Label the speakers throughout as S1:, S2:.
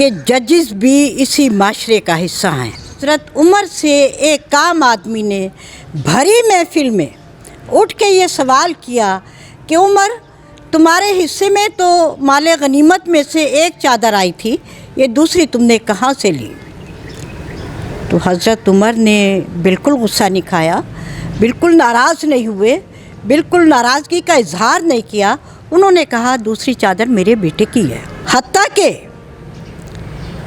S1: کہ ججز بھی اسی معاشرے کا حصہ ہیں۔ حضرت عمر سے ایک عام آدمی نے بھری محفل میں اٹھ کے یہ سوال کیا کہ عمر، تمہارے حصے میں تو مال غنیمت میں سے ایک چادر آئی تھی، یہ دوسری تم نے کہاں سے لی؟ تو حضرت عمر نے بالکل غصہ نہیں کھایا، بالکل ناراض نہیں ہوئے، بالکل ناراضگی کا اظہار نہیں کیا۔ انہوں نے کہا دوسری چادر میرے بیٹے کی ہے۔ حتیٰ کہ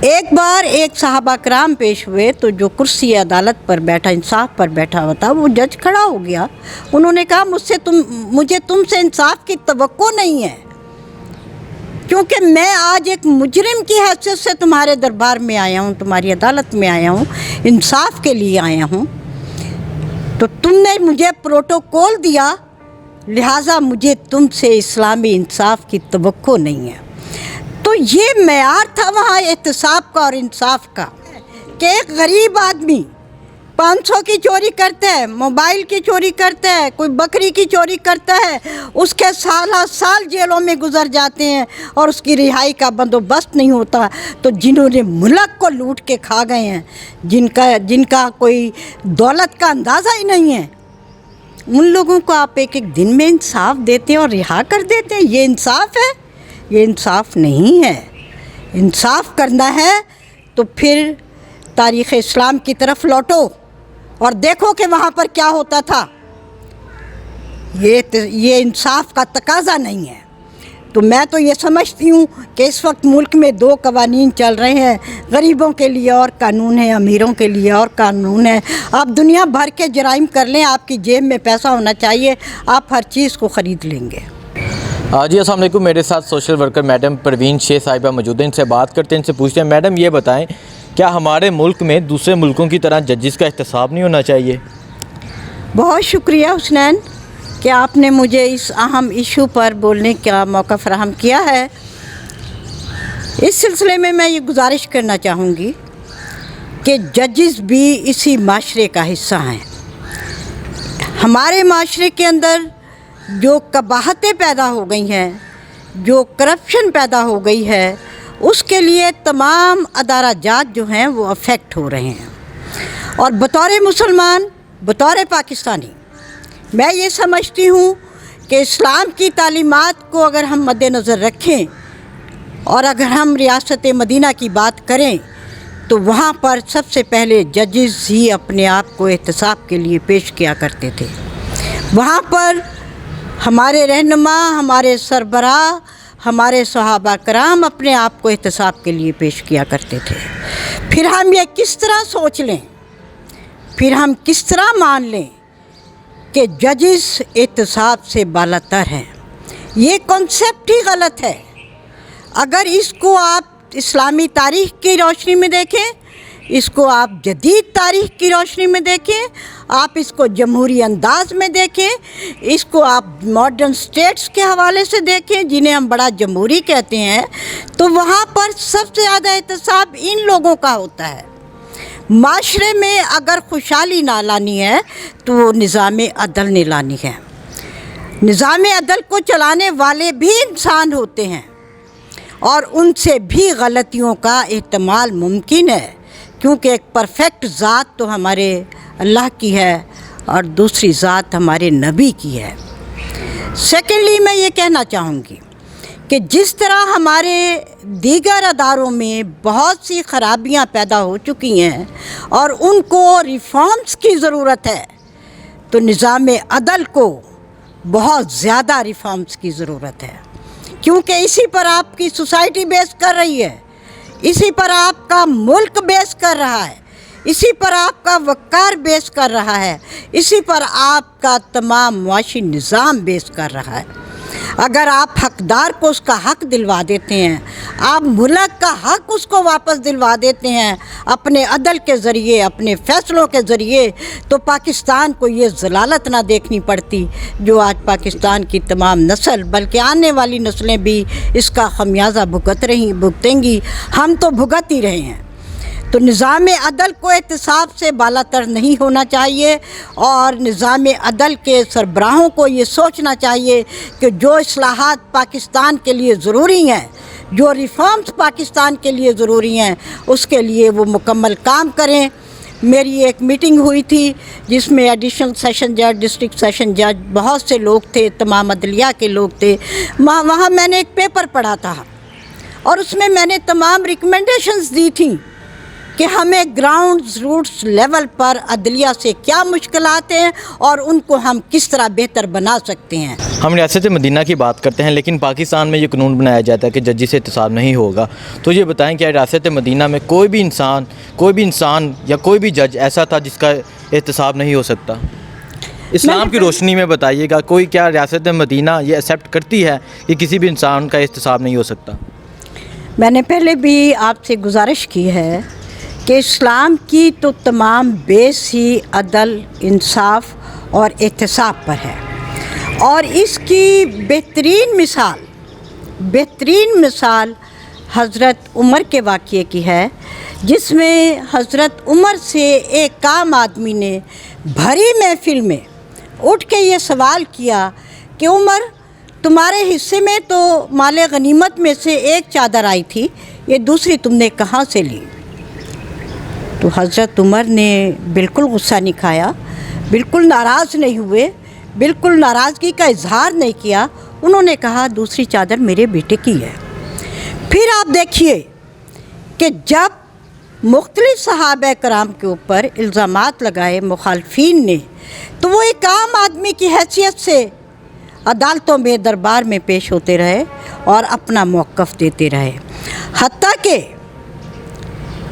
S1: ایک بار ایک صحابہ کرام پیش ہوئے تو جو کرسی عدالت پر بیٹھا، انصاف پر بیٹھا ہوا تھا، وہ جج کھڑا ہو گیا۔ انہوں نے کہا مجھے تم سے انصاف کی توقع نہیں ہے، کیونکہ میں آج ایک مجرم کی حیثیت سے تمہارے دربار میں آیا ہوں، تمہاری عدالت میں آیا ہوں، انصاف کے لیے آیا ہوں، تو تم نے مجھے پروٹوکول دیا، لہٰذا مجھے تم سے اسلامی انصاف کی توقع نہیں ہے۔ تو یہ معیار تھا وہاں احتساب کا اور انصاف کا کہ ایک غریب آدمی 500 کی چوری کرتا ہے، موبائل کی چوری کرتا ہے، کوئی بکری کی چوری کرتا ہے، اس کے سالہ سال جیلوں میں گزر جاتے ہیں اور اس کی رہائی کا بندوبست نہیں ہوتا، تو جنہوں نے ملک کو لوٹ کے کھا گئے ہیں، جن کا کوئی دولت کا اندازہ ہی نہیں ہے، ان لوگوں کو آپ ایک ایک دن میں انصاف دیتے ہیں اور رہا کر دیتے ہیں۔ یہ انصاف ہے؟ یہ انصاف نہیں ہے۔ انصاف کرنا ہے تو پھر تاریخ اسلام کی طرف لوٹو اور دیکھو کہ وہاں پر کیا ہوتا تھا۔ یہ انصاف کا تقاضا نہیں ہے۔ تو میں تو یہ سمجھتی ہوں کہ اس وقت ملک میں دو قوانین چل رہے ہیں، غریبوں کے لیے اور قانون ہے، امیروں کے لیے اور قانون ہے۔ آپ دنیا بھر کے جرائم کر لیں، آپ کی جیب میں پیسہ ہونا چاہیے، آپ ہر چیز کو خرید لیں گے۔
S2: جی السلام علیکم، میرے ساتھ سوشل ورکر میڈم پروین شیخ صاحبہ موجود ہیں، ان سے بات کرتے ہیں، ان سے پوچھتے ہیں میڈم یہ بتائیں کیا ہمارے ملک میں دوسرے ملکوں کی طرح ججز کا احتساب نہیں ہونا چاہیے؟
S1: بہت شکریہ حسنین کہ آپ نے مجھے اس اہم ایشو پر بولنے کا موقع فراہم کیا ہے۔ اس سلسلے میں یہ گزارش کرنا چاہوں گی کہ ججز بھی اسی معاشرے کا حصہ ہیں۔ ہمارے معاشرے کے اندر جو قباحتیں پیدا ہو گئی ہیں، جو کرپشن پیدا ہو گئی ہے، اس کے لیے تمام ادارہ جات جو ہیں وہ افیکٹ ہو رہے ہیں۔ اور بطور مسلمان، بطور پاکستانی، میں یہ سمجھتی ہوں کہ اسلام کی تعلیمات کو اگر ہم مد نظر رکھیں اور اگر ہم ریاست مدینہ کی بات کریں تو وہاں پر سب سے پہلے ججز ہی اپنے آپ کو احتساب کے لیے پیش کیا کرتے تھے۔ وہاں پر ہمارے رہنما، ہمارے سربراہ، ہمارے صحابہ کرام اپنے آپ کو احتساب کے لیے پیش کیا کرتے تھے۔ پھر ہم یہ کس طرح سوچ لیں، پھر ہم کس طرح مان لیں کہ ججز احتساب سے بالاتر ہیں؟ یہ کنسیپٹ ہی غلط ہے۔ اگر اس کو آپ اسلامی تاریخ کی روشنی میں دیکھیں، اس کو آپ جدید تاریخ کی روشنی میں دیکھیں، آپ اس کو جمہوری انداز میں دیکھیں، اس کو آپ ماڈرن سٹیٹس کے حوالے سے دیکھیں جنہیں ہم بڑا جمہوری کہتے ہیں، تو وہاں پر سب سے زیادہ احتساب ان لوگوں کا ہوتا ہے۔ معاشرے میں اگر خوشحالی نہ لانی ہے تو وہ نظام عدل نے لانی ہے۔ نظام عدل کو چلانے والے بھی انسان ہوتے ہیں اور ان سے بھی غلطیوں کا احتمال ممکن ہے، کیونکہ ایک پرفیکٹ ذات تو ہمارے اللہ کی ہے اور دوسری ذات ہمارے نبی کی ہے۔ سیکنڈلی میں یہ کہنا چاہوں گی کہ جس طرح ہمارے دیگر اداروں میں بہت سی خرابیاں پیدا ہو چکی ہیں اور ان کو ریفارمز کی ضرورت ہے، تو نظام عدل کو بہت زیادہ ریفارمز کی ضرورت ہے، کیونکہ اسی پر آپ کی سوسائٹی بیس کر رہی ہے، اسی پر آپ کا ملک بیس کر رہا ہے، اسی پر آپ کا وقار بیس کر رہا ہے، اسی پر آپ کا تمام معاشی نظام بیس کر رہا ہے۔ اگر آپ حقدار کو اس کا حق دلوا دیتے ہیں، آپ ملک کا حق اس کو واپس دلوا دیتے ہیں اپنے عدل کے ذریعے، اپنے فیصلوں کے ذریعے، تو پاکستان کو یہ ضلالت نہ دیکھنی پڑتی جو آج پاکستان کی تمام نسل بلکہ آنے والی نسلیں بھی اس کا خمیازہ بھگتیں گی۔ ہم تو بھگت ہی رہے ہیں۔ تو نظام عدل کو احتساب سے بالاتر نہیں ہونا چاہیے، اور نظام عدل کے سربراہوں کو یہ سوچنا چاہیے کہ جو اصلاحات پاکستان کے لیے ضروری ہیں، जो रिफॉर्म्स पाकिस्तान के लिए ज़रूरी हैं उसके लिए वो मुकम्मल काम करें। मेरी एक मीटिंग हुई थी जिसमें एडिशनल सेशन जज, डिस्ट्रिक्ट सेशन जज, बहुत से लोग थे, तमाम अदलिया के लोग थे। वहाँ मैंने एक पेपर पढ़ा था और उसमें मैंने तमाम रिकमेंडेशंस दी थी कि हमें ग्राउंड रूट्स लेवल पर अदलिया से क्या मुश्किलात हैं और उनको हम किस तरह बेहतर बना सकते हैं।
S2: हम रियासत मदीना की बात करते हैं, लेकिन पाकिस्तान में ये कानून बनाया जाता है कि जजी से एहतसाब नहीं होगा। तो ये बताएं क्या रियासत मदीना में कोई भी इंसान या कोई भी जज ऐसा था जिसका एहतसाब नहीं हो सकता? इस्लाम की रोशनी में बताइएगा, कोई क्या रियासत मदीना ये एक्सेप्ट करती है कि किसी भी इंसान का एहतसाब नहीं हो सकता?
S1: मैंने पहले भी आपसे गुजारिश की है कि इस्लाम की तो तमाम बेस ही अदल, इंसाफ और एहतसाब पर है और इसकी बेहतरीन मिसाल हज़रत उमर के वाक़ये की है, जिसमें हज़रत उमर से एक आम आदमी ने भरी महफिल में उठ के ये सवाल किया कि उमर, तुम्हारे हिस्से में तो माले गनीमत में से एक चादर आई थी, ये दूसरी तुमने कहाँ से ली? तो हज़रत उमर ने बिल्कुल गुस्सा नहीं खाया, बिल्कुल नाराज़ नहीं हुए, बिल्कुल नाराज़गी का इजहार नहीं किया। उन्होंने कहा दूसरी चादर मेरे बेटे की है। फिर आप देखिए कि जब मुख्तलिफ सहाबा कराम के ऊपर इल्ज़ामात लगाए मुखालफीन ने, तो वो एक आम आदमी की हैसियत से अदालतों में, दरबार में पेश होते रहे और अपना मौक़िफ़ देते रहे। हत्ता कि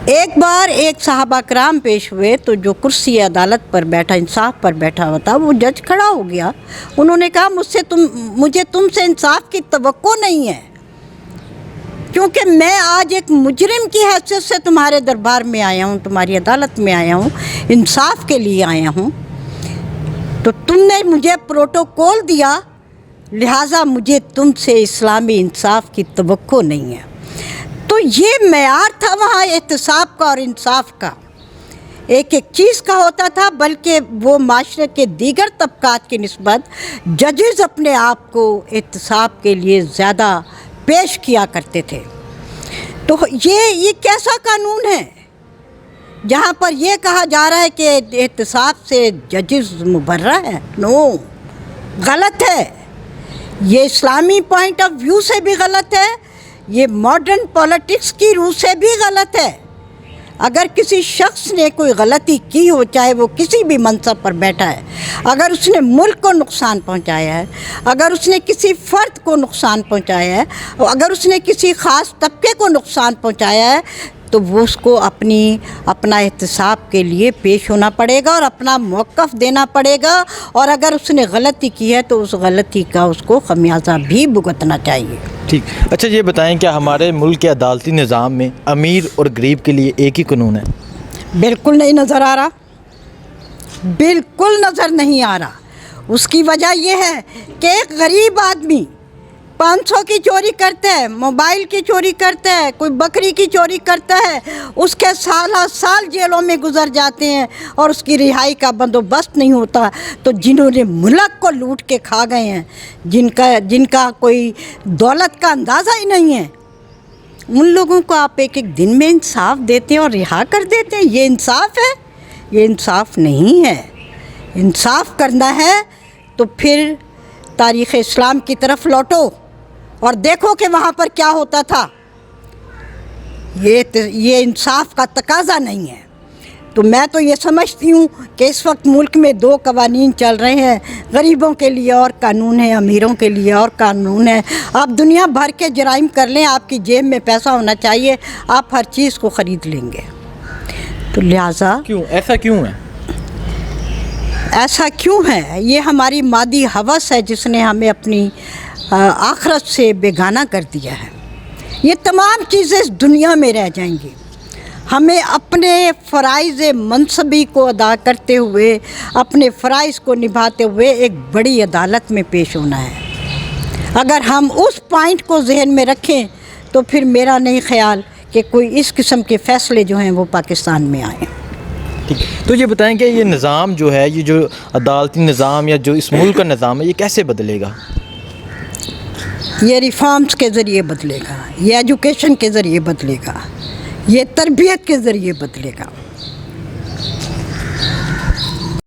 S1: एक बार एक सहाबा कराम पेश हुए तो जो कुर्सी अदालत पर बैठा, इंसाफ पर बैठा हुआ था, वो जज खड़ा हो गया। उन्होंने कहा मुझे तुमसे इंसाफ की तवक्को नहीं है, क्योंकि मैं आज एक मुजरिम की हैसियत से तुम्हारे दरबार में आया हूँ, तुम्हारी अदालत में आया हूँ, इंसाफ के लिए आया हूँ। तो तुमने मुझे प्रोटोकॉल दिया, लिहाजा मुझे तुमसे इस्लामी इंसाफ की तवक्को नहीं है। तो ये मेयार था वहाँ एहतसाब का और इंसाफ का। एक एक चीज़ का होता था, बल्कि वो माशरे के दीगर तबकात की निस्बत जजेस अपने आप को एहतसाब के लिए ज़्यादा पेश किया करते थे। तो ये कैसा कानून है जहाँ पर यह कहा जा रहा है कि एहतसाब से जजेस मुबर्रा है? नो, गलत है। ये इस्लामी पॉइंट ऑफ व्यू से भी गलत है, ये मॉडर्न पॉलिटिक्स की रूह से भी गलत है। अगर किसी शख्स ने कोई गलती की हो, चाहे वो किसी भी मनसब पर बैठा है, अगर उसने मुल्क को नुकसान पहुंचाया है, अगर उसने किसी फ़र्द को नुकसान पहुंचाया है, अगर उसने किसी ख़ास तबके को नुकसान पहुंचाया है, तो वो उसको अपना एहतसाब के लिए पेश होना पड़ेगा और अपना मौक़िफ़ देना पड़ेगा। और अगर उसने गलती की है तो उस गलती का उसको खमियाजा भी भुगतना चाहिए।
S2: ठीक। अच्छा, ये बताएं क्या हमारे मुल्क के अदालती निज़ाम में अमीर और गरीब के लिए एक ही कानून है?
S1: बिल्कुल नहीं नज़र आ रहा, बिल्कुल नज़र नहीं आ रहा। उसकी वजह यह है कि एक गरीब आदमी 500 की चोरी करता है, मोबाइल की चोरी करता है, कोई बकरी की चोरी करता है, उसके साल जेलों में गुजर जाते हैं और उसकी रिहाई का बंदोबस्त नहीं होता। तो जिन्होंने मुल्क को लूट के खा गए हैं, जिनका कोई दौलत का अंदाज़ा ही नहीं है, उन लोगों को आप एक एक दिन में इंसाफ देते हैं और रिहा कर देते हैं। ये इंसाफ है? ये इंसाफ नहीं है। इंसाफ करना है तो फिर तारीख़ इस्लाम की तरफ लौटो और देखो कि वहाँ पर क्या होता था। ये इंसाफ का तकाज़ा नहीं है। तो मैं तो ये समझती हूँ कि इस वक्त मुल्क में दो कवानीन चल रहे हैं, गरीबों के लिए और कानून है, अमीरों के लिए और कानून है। आप दुनिया भर के जराइम कर लें, आपकी जेब में पैसा होना चाहिए, आप हर चीज़ को ख़रीद लेंगे। तो लिहाजा
S2: ऐसा क्यों है?
S1: ऐसा क्यों है? ये हमारी मादी हवस है जिसने हमें अपनी आखिरत से बेगाना कर दिया है। ये तमाम चीज़ें इस दुनिया में रह जाएंगी। हमें अपने फ़राइज़ मनसबी को अदा करते हुए, अपने फ़राइज़ को निभाते हुए एक बड़ी अदालत में पेश होना है। अगर हम उस पॉइंट को जहन में रखें तो फिर मेरा नहीं ख्याल कि कोई इस किस्म के फ़ैसले जो हैं वो पाकिस्तान में आएँ।
S2: ठीक। तो ये बताएं कि ये निज़ाम जो है, ये जो अदालती निज़ाम या जो इस मुल्क का निज़ाम है, ये कैसे बदलेगा?
S1: یہ ریفارمز کے ذریعے بدلے گا، یہ ایجوکیشن کے ذریعے بدلے گا، یہ تربیت کے ذریعے بدلے گا.